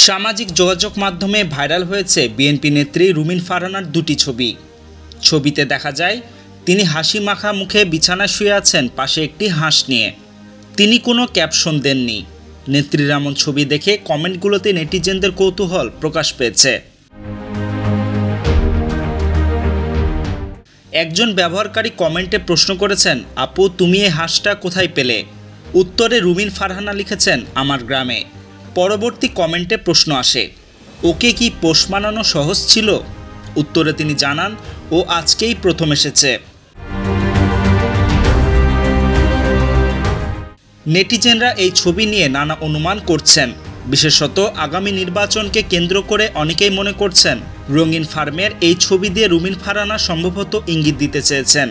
সামাজিক যোগাযোগ মাধ্যমে ভাইরাল হয়েছে বিএনপি নেত্রী রুমিন ফারহানার দুটি ছবি। ছবিতে দেখা যায় তিনি হাসি মাখা মুখে বিছানায় শুয়ে আছেন পাশে একটি হাঁস নিয়ে। তিনি কোনো ক্যাপশন দেননি। নেত্রীর এমন ছবি দেখে কমেন্টগুলোতে নেটিজেনদের কৌতূহল প্রকাশ পেয়েছে। একজন ব্যবহারকারী কমেন্টে প্রশ্ন করেছেন, আপু তুমি এই হাঁসটা কোথায় পেলে? উত্তরে রুমিন ফারহানা লিখেছেন, আমার গ্রামে। পরবর্তী কমেন্টে প্রশ্ন আসে, ওকে কি পোষ মানানো সহজ ছিল? উত্তরে তিনি জানান, ও আজকেই প্রথম এসেছে। নেটিজেনরা এই ছবি নিয়ে নানা অনুমান করছেন। বিশেষত আগামী নির্বাচনকে কেন্দ্র করে অনেকেই মনে করছেন রঙিন ফার্মের এই ছবি দিয়ে রুমিন ফারহানা সম্ভবত ইঙ্গিত দিতে চেয়েছেন